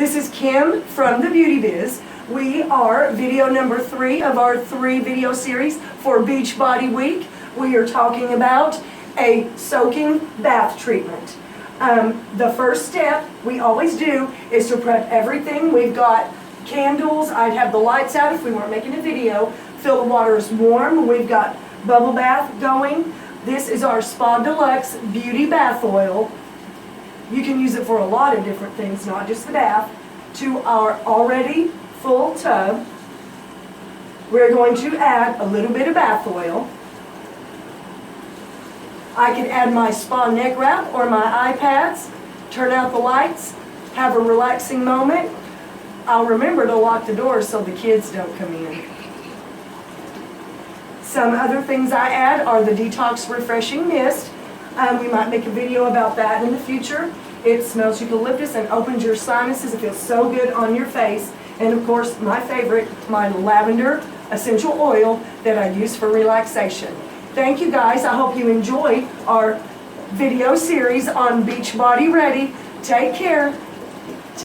This is Kim from the Beauty Bizz. We are video number 3 of our 3 video series for Beach Body Week. We are talking about a soaking bath treatment. The first step we always do is to prep everything. We've got candles. I'd have the lights out if we weren't making a video. Feel the water is warm. We've got bubble bath going. This is our Spa Deluxe Beauty Bath Oil. You can use it for a lot of different things, not just the bath. To our already full tub, we're going to add a little bit of bath oil. I can add my spa neck wrap or my eye pads, turn out the lights, have a relaxing moment. I'll remember to lock the doors so the kids don't come in. Some other things I add are the Detox Refreshing Mist. We might make a video about that in the future. It smells eucalyptus and opens your sinuses. It feels so good on your face. And of course, my favorite, my lavender essential oil that I use for relaxation. Thank you guys. I hope you enjoy our video series on Beach Body Ready. Take care.